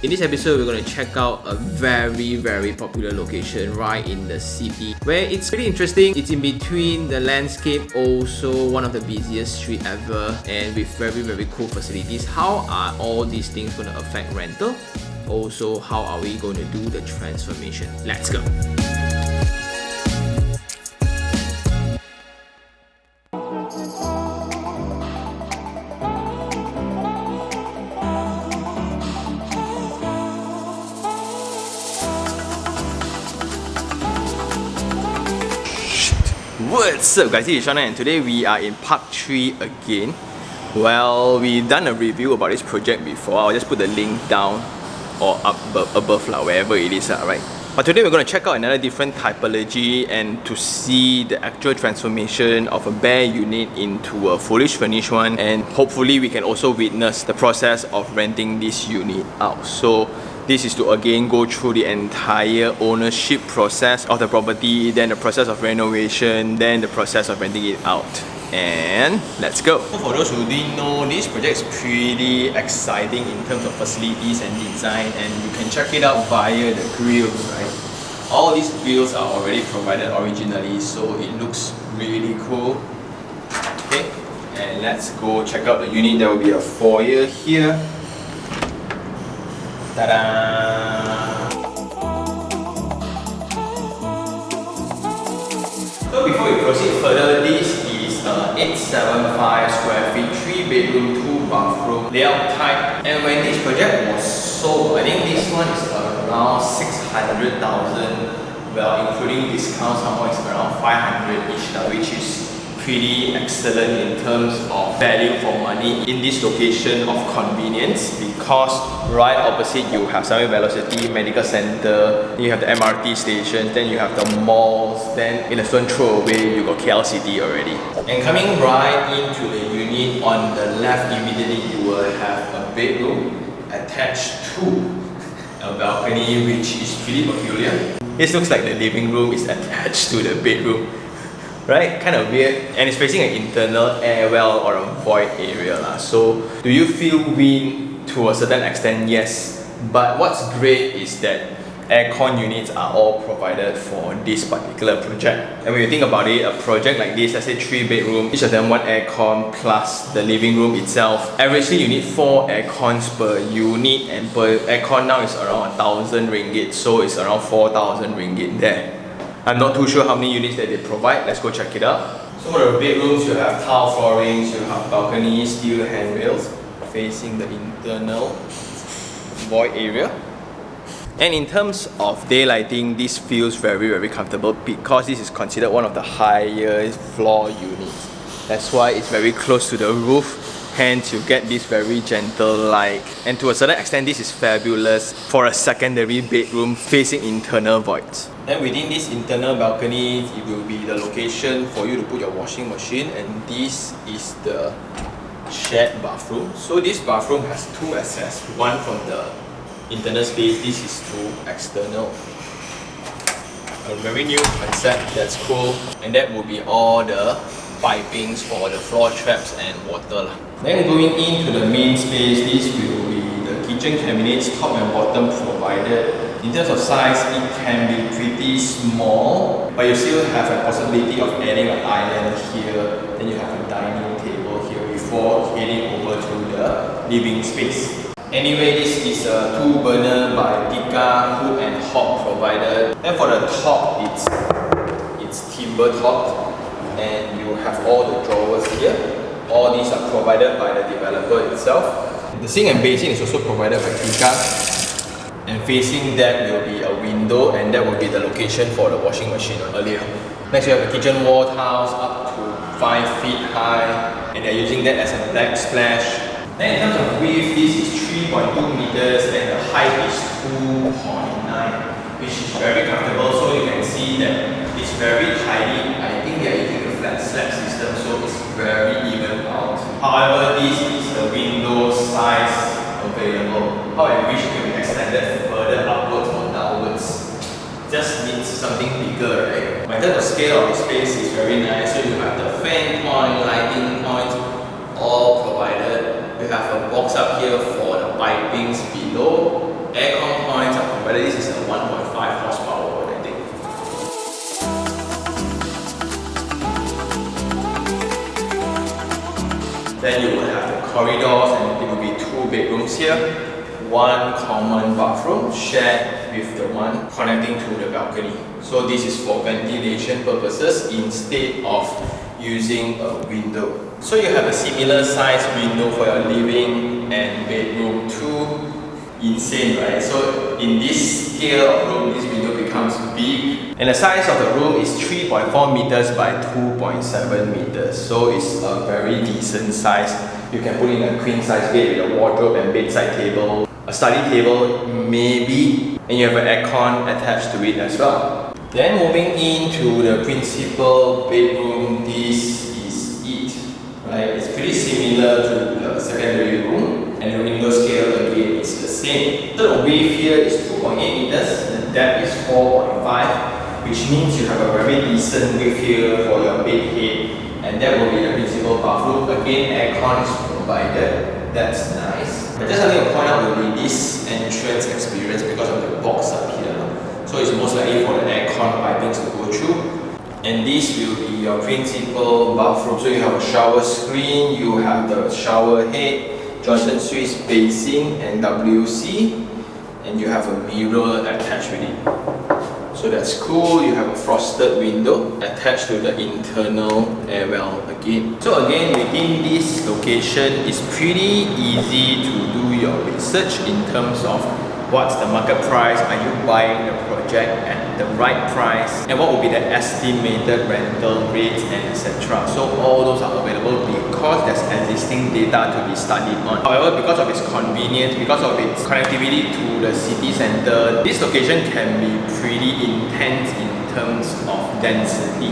In this episode, we're going to check out a very popular location right in the city where it's pretty interesting. It's in between the landscape, also one of the busiest street ever, and with very cool facilities. How are all these things going to affect rental? Also, how are we going to do the transformation? Let's go! What's up guys, this is Sean and today we are in Park 3 again. Well, we've done a review about this project before. I'll just put the link down or up above wherever it is, right? But today we're going to check out another different typology and to see the actual transformation of a bare unit into a fully furnished one, and hopefully we can also witness the process of renting this unit out. So this is to again go through the entire ownership process of the property, then the process of renovation, then the process of renting it out. And let's go! For those who didn't know, this project is pretty exciting in terms of facilities and design, and you can check it out via the grills, right? All these grills are already provided originally, so it looks really cool. Okay, and let's go check out the unit. There will be a foyer here. Ta-da! So before we proceed further, this is a 875 square feet, 3 bedroom, 2 bathroom layout type. And when this project was sold, I think this one is around 600,000. Well, including discounts, somehow it's around 500-ish, which is pretty excellent in terms of value for money in this location of convenience, because right opposite you have Sunway Velocity Medical Center, you have the MRT station, then you have the malls, then in a stone throw away you got KLCT already. And coming right into the unit, on the left immediately you will have a bedroom attached to a balcony, which is pretty peculiar. This looks like the living room is attached to the bedroom. Right? Kind of weird. And it's facing an internal air well or a void area. So, do you feel wind to a certain extent? Yes. But what's great is that aircon units are all provided for this particular project. And when you think about it, a project like this, let's say 3 bedroom, each of them 1 aircon plus the living room itself. Averagely, you need 4 aircons per unit, and per aircon now is around 1,000 ringgit. So, it's around 4,000 ringgit there. I'm not too sure how many units that they provide. Let's go check it out. So for the bedrooms, you have tile floorings, you have balconies, steel handrails facing the internal void area. And in terms of daylighting, this feels very comfortable because this is considered one of the highest floor units. That's why it's very close to the roof. Hence, you get this very gentle light. And to a certain extent, this is fabulous for a secondary bedroom facing internal voids. Then within this internal balcony, it will be the location for you to put your washing machine, and this is the shared bathroom. So this bathroom has 2 access, one from the internal space, this is to external. A very new concept, that's cool. And that will be all the pipings for the floor traps and water. Then going into the main space, this will be the kitchen cabinets, top and bottom provided. In terms of size, it can be pretty small, but you still have a possibility of adding an island here. Then you have a dining table here before heading over to the living space. Anyway, this is a 2-burner by Tika, hood and hob provided. Then for the top, it's timber top, and you have all the drawers here. All these are provided by the developer itself. The sink and basin is also provided by Tika. And facing that will be a window, and that will be the location for the washing machine earlier. Next, you have the kitchen wall tiles up to 5 feet high, and they're using that as a backsplash. Then in terms of width, this is 3.2 meters and the height is 2.9, which is very comfortable. So you can see that it's very tidy. I think they're using the flat slab system, so it's very even out. However, this is the window size available. How I wish it could be extended further upwards or downwards. Just needs something bigger, right? In terms of scale of the space is very nice. So you have the fan point, lighting points, all provided. You have a box up here for the pipings below. corridors, and it will be 2 bedrooms here. 1 common bathroom shared with the one connecting to the balcony. So this is for ventilation purposes instead of using a window. So you have a similar size window for your living and bedroom too. Insane, right? So in this scale of room, this window becomes big. And the size of the room is 3.4 meters by 2.7 meters. So it's a very decent size. You can put in a queen size bed with a wardrobe and bedside table, a study table maybe, and you have an aircon attached to it as well. Then moving into the principal bedroom, this is it, right? It's pretty similar to the secondary room, and the window scale again is the same. So the width here is 2.8 meters, the depth is 4.5, which means you have a very decent width here for your bed head, and that will be the principal bathroom. Again, aircon is provided. That's nice. But just something to point out will be this entrance experience because of the box up here. So it's most likely for the aircon pipings to go through. And this will be your principal bathroom. So you have a shower screen, you have the shower head, Johnson Swiss basin and WC, and you have a mirror attached with it. So that's cool. You have a frosted window attached to the internal air well again. So again, within this location, it's pretty easy to do your research in terms of what's the market price, are you buying the project at the right price, and what will be the estimated rental rates and etc. So all those are available because there's existing data to be studied on. However, because of its convenience, because of its connectivity to the city center, this location can be pretty intense in terms of density.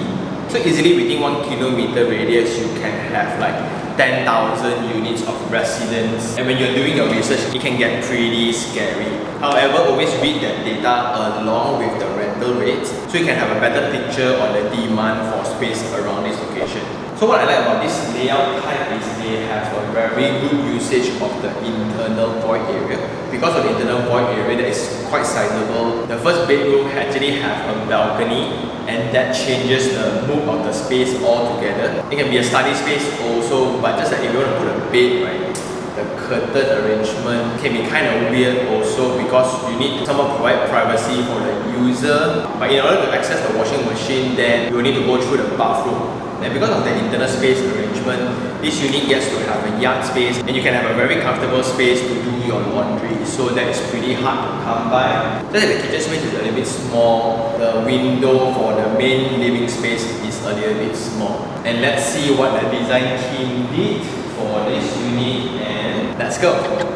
So easily within 1 kilometer radius, you can have like 10,000 units of residence, and when you're doing your research, it can get pretty scary. However, always read that data along with the rental rates so you can have a better picture on the demand for space around this location. So what I like about this layout type is they have a very good usage of the internal void area. Because of the internal void area that is quite sizable, the first bedroom actually have a balcony, and that changes the mood of the space altogether. It can be a study space also, but just like if you want to put a bed, right, the curtain arrangement can be kind of weird also because you need to somehow provide privacy for the user. But in order to access the washing machine, then you will need to go through the bathroom. And because of the internal space arrangement, this unit gets to have a yard space, and you can have a very comfortable space to do your laundry. So that is pretty hard to come by. Just like the kitchen space is a little bit small, the window for the main living space is a little bit small. And let's see what the design team did for this unit, and let's go.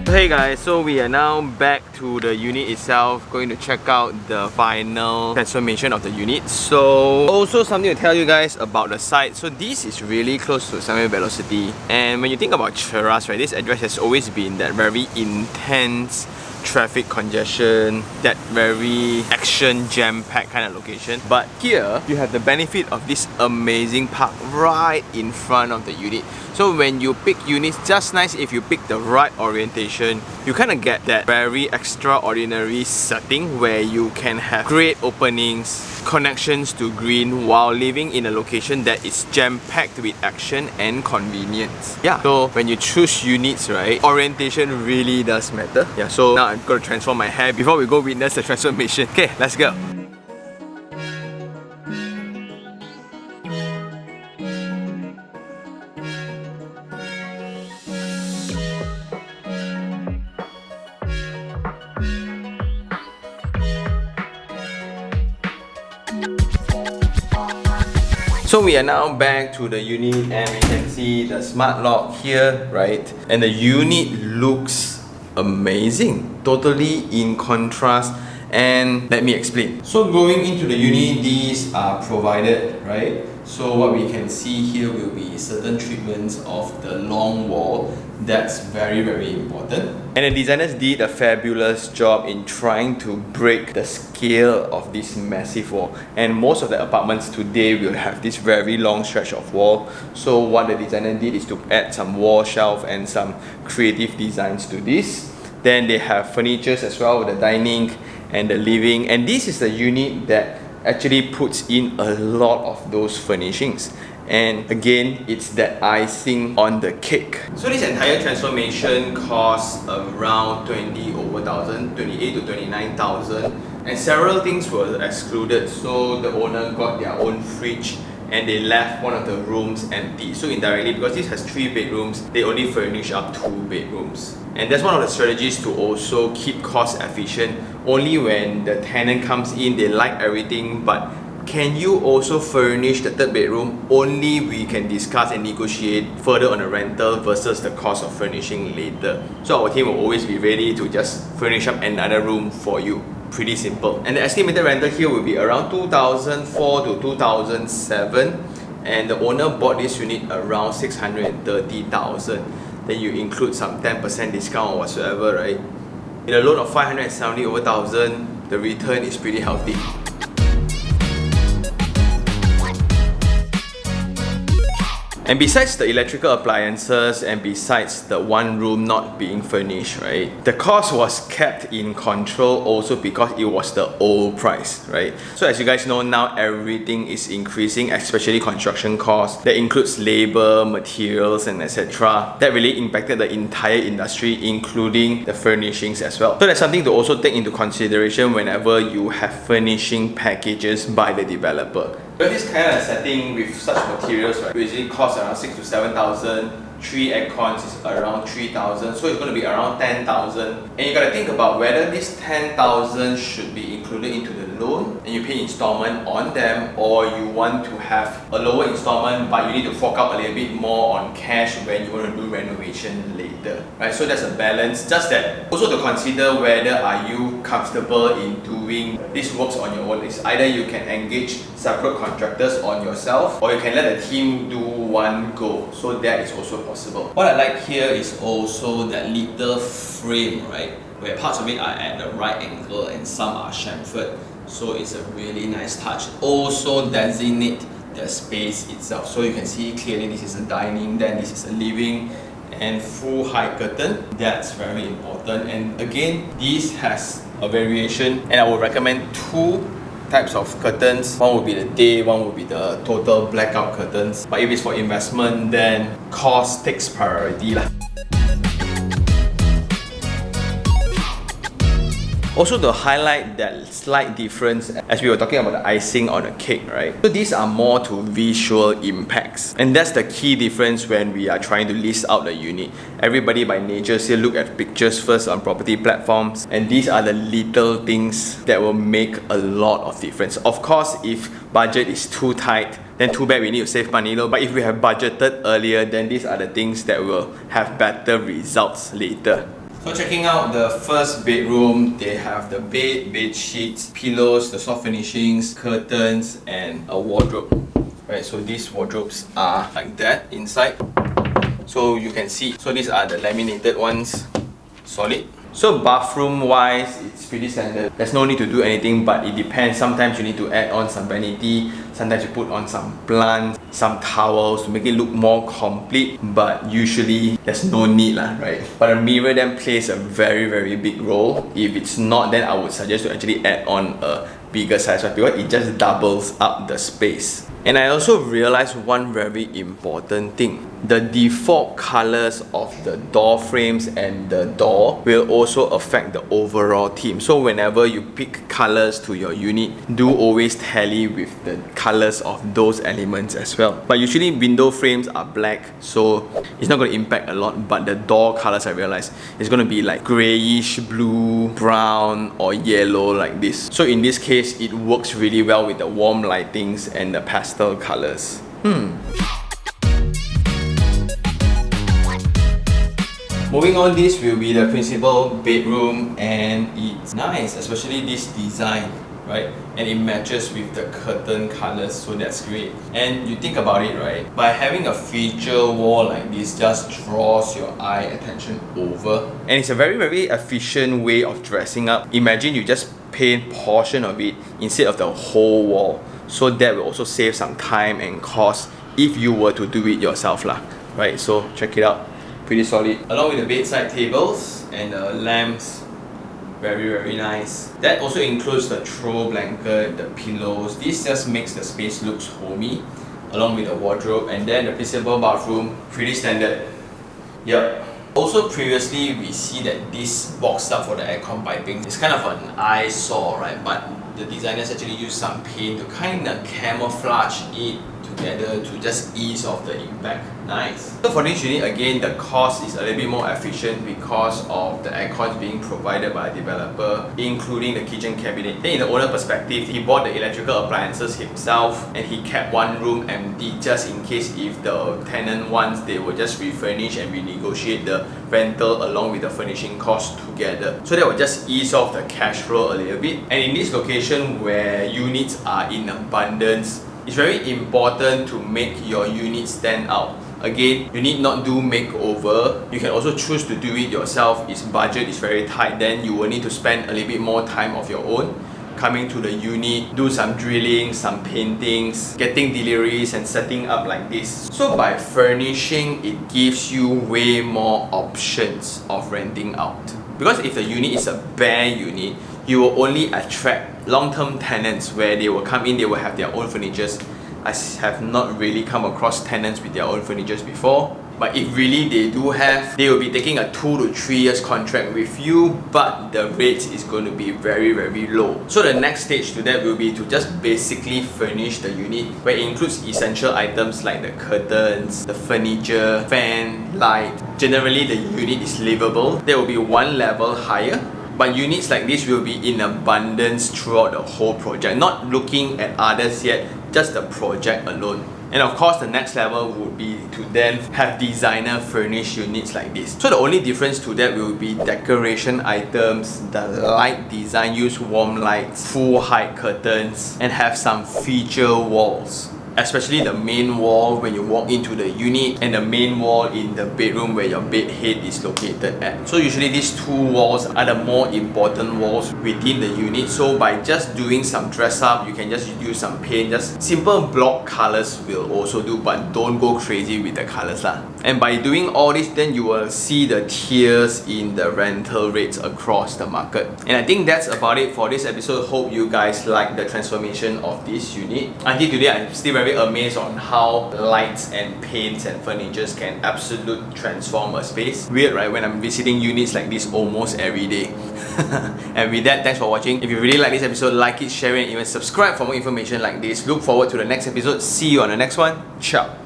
Hey guys, so we are now back to the unit itself, going to check out the final transformation of the unit. So also something to tell you guys about the site. So this is really close to Sunway Velocity, and when you think about Cheras, right, this address has always been that very intense traffic congestion, that very action jam-packed kind of location. But here you have the benefit of this amazing park right in front of the unit. So when you pick units, just nice if you pick the right orientation, you kind of get that very extraordinary setting where you can have great openings, connections to green while living in a location that is jam-packed with action and convenience. Yeah, so when you choose units, right, orientation really does matter. Yeah, so now I'm going to transform my hair before we go witness the transformation. Okay, let's go. So we are now back to the unit, and we can see the smart lock here, right? And the unit looks amazing, totally in contrast. And let me explain. So going into the unit, these are provided, right? So what we can see here will be certain treatments of the long wall. That's very, very important. And the designers did a fabulous job in trying to break the scale of this massive wall. And most of the apartments today will have this very long stretch of wall. So what the designer did is to add some wall shelf and some creative designs to this. Then they have furnitures as well, the dining and the living. And this is the unit that actually puts in a lot of those furnishings. And again, it's that icing on the cake. So this entire transformation costs around 20,000, 28 to 29,000, and several things were excluded. So the owner got their own fridge and they left one of the rooms empty. So indirectly, because this has 3 bedrooms, they only furnish up 2 bedrooms. And that's one of the strategies to also keep cost efficient. Only when the tenant comes in, they like everything, but can you also furnish the 3rd bedroom? Only we can discuss and negotiate further on the rental versus the cost of furnishing later. So our team will always be ready to just furnish up another room for you. Pretty simple. And the estimated rental here will be around 2004 to 2007, and the owner bought this unit around 630,000. Then you include some 10% discount or whatsoever, right? In a loan of 570 over 1,000, the return is pretty healthy. And besides the electrical appliances and besides the one room not being furnished, right, the cost was kept in control also because it was the old price, right? So as you guys know, now everything is increasing, especially construction costs. That includes labor, materials, and etc. That really impacted the entire industry, including the furnishings as well. So that's something to also take into consideration whenever you have furnishing packages by the developer. But this kind of setting with such materials, right, usually costs around 6,000 to 7,000. 3 aircons is around 3,000, so it's going to be around 10,000. And you got to think about whether this 10,000 should be included into the loan and you pay installment on them, or you want to have a lower installment but you need to fork out a little bit more on cash when you want to do renovation later, right? So that's a balance. Just that also to consider whether are you comfortable in doing these works on your own. It's either you can engage separate contractors on yourself, or you can let the team do one go. So that is also possible. What I like here is also that little frame, right, where parts of it are at the right angle and some are chamfered. So it's a really nice touch. Also designate the space itself. So you can see clearly this is a dining, then this is a living, and full high curtain. That's very important. And again, this has a variation, and I would recommend 2 types of curtains. One would be the day, one would be the total blackout curtains. But if it's for investment, then cost takes priority lah. Also to highlight that slight difference, as we were talking about the icing on the cake, right? So these are more to visual impacts. And that's the key difference when we are trying to list out the unit. Everybody by nature still look at pictures first on property platforms, and these are the little things that will make a lot of difference. Of course, if budget is too tight, then too bad, we need to save money though. But if we have budgeted earlier, then these are the things that will have better results later. So checking out the first bedroom, they have the bed sheets, pillows, the soft furnishings, curtains, and a wardrobe. Right, so these wardrobes are like that inside. So you can see, so these are the laminated ones, solid. So bathroom wise, it's pretty standard. There's no need to do anything, but it depends. Sometimes you need to add on some vanity, sometimes you put on some plants, some towels to make it look more complete, but usually there's no need lah, right? But a mirror then plays a very, very big role. If it's not, then I would suggest to actually add on a bigger size one, because it just doubles up the space. And I also realized one very important thing. The default colors of the door frames and the door will also affect the overall theme. So whenever you pick colors to your unit, do always tally with the colors of those elements as well. But usually window frames are black, so it's not going to impact a lot. But the door colors, I realized, is going to be like grayish, blue, brown, or yellow like this. So in this case, it works really well with the warm lightings and the pastel colors. Moving on, this will be the principal bedroom, and it's nice, especially this design. right? And it matches with the curtain colors, so that's great. And you think about it, right? By having a feature wall like this, just draws your eye attention over. And it's a very, very efficient way of dressing up. Imagine you just paint portion of it instead of the whole wall. So that will also save some time and cost if you were to do it yourself lah, right? So check it out, pretty solid. Along with the bedside tables and the lamps, very, very nice. That also includes the throw blanket, the pillows. This just makes the space looks homey, along with the wardrobe. And then the principal bathroom, pretty standard. Yep. Also previously we see that this box up for the aircon piping is kind of an eyesore, right? But the designers actually use some paint to kind of camouflage it together to just ease off the impact. Nice. So for this unit, again, the cost is a little bit more efficient because of the aircons being provided by a developer, including the kitchen cabinet. Then in the owner perspective, he bought the electrical appliances himself and he kept one room empty just in case if the tenant wants, they will just refurnish and renegotiate the rental along with the furnishing cost together. So that will just ease off the cash flow a little bit. And in this location where units are in abundance, it's very important to make your unit stand out. Again, you need not do makeover. You can also choose to do it yourself. Its budget is very tight, then you will need to spend a little bit more time of your own coming to the unit, do some drilling, some paintings, getting deliveries and setting up like this. So by furnishing, it gives you way more options of renting out. Because if the unit is a bare unit, you will only attract long-term tenants where they will come in, they will have their own furnitures. I have not really come across tenants with their own furnitures before. But if really they do have, they will be taking a 2 to 3 years contract with you, but the rate is going to be very, very low. So the next stage to that will be to just basically furnish the unit, where it includes essential items like the curtains, the furniture, fan, light. Generally the unit is livable. There will be one level higher. But units like this will be in abundance throughout the whole project. Not looking at others yet, just the project alone. And of course, the next level would be to then have designer furnished units like this. So the only difference to that will be decoration items, the light design, use warm lights, full height curtains, and have some feature walls. Especially the main wall when you walk into the unit and the main wall in the bedroom where your bed head is located at. So usually these two walls are the more important walls within the unit. So by just doing some dress up, you can just use some paint, just simple block colors will also do, but don't go crazy with the colors lah. And by doing all this, then you will see the tiers in the rental rates across the market. And I think that's about it for this episode. Hope you guys like the transformation of this unit. Until today, I'm still very amazed on how lights and paints and furnitures can absolutely transform a space. Weird, right? When I'm visiting units like this almost every day. And with that, thanks for watching. If you really like this episode, like it, share it, and even subscribe for more information like this. Look forward to the next episode. See you on the next one. Ciao.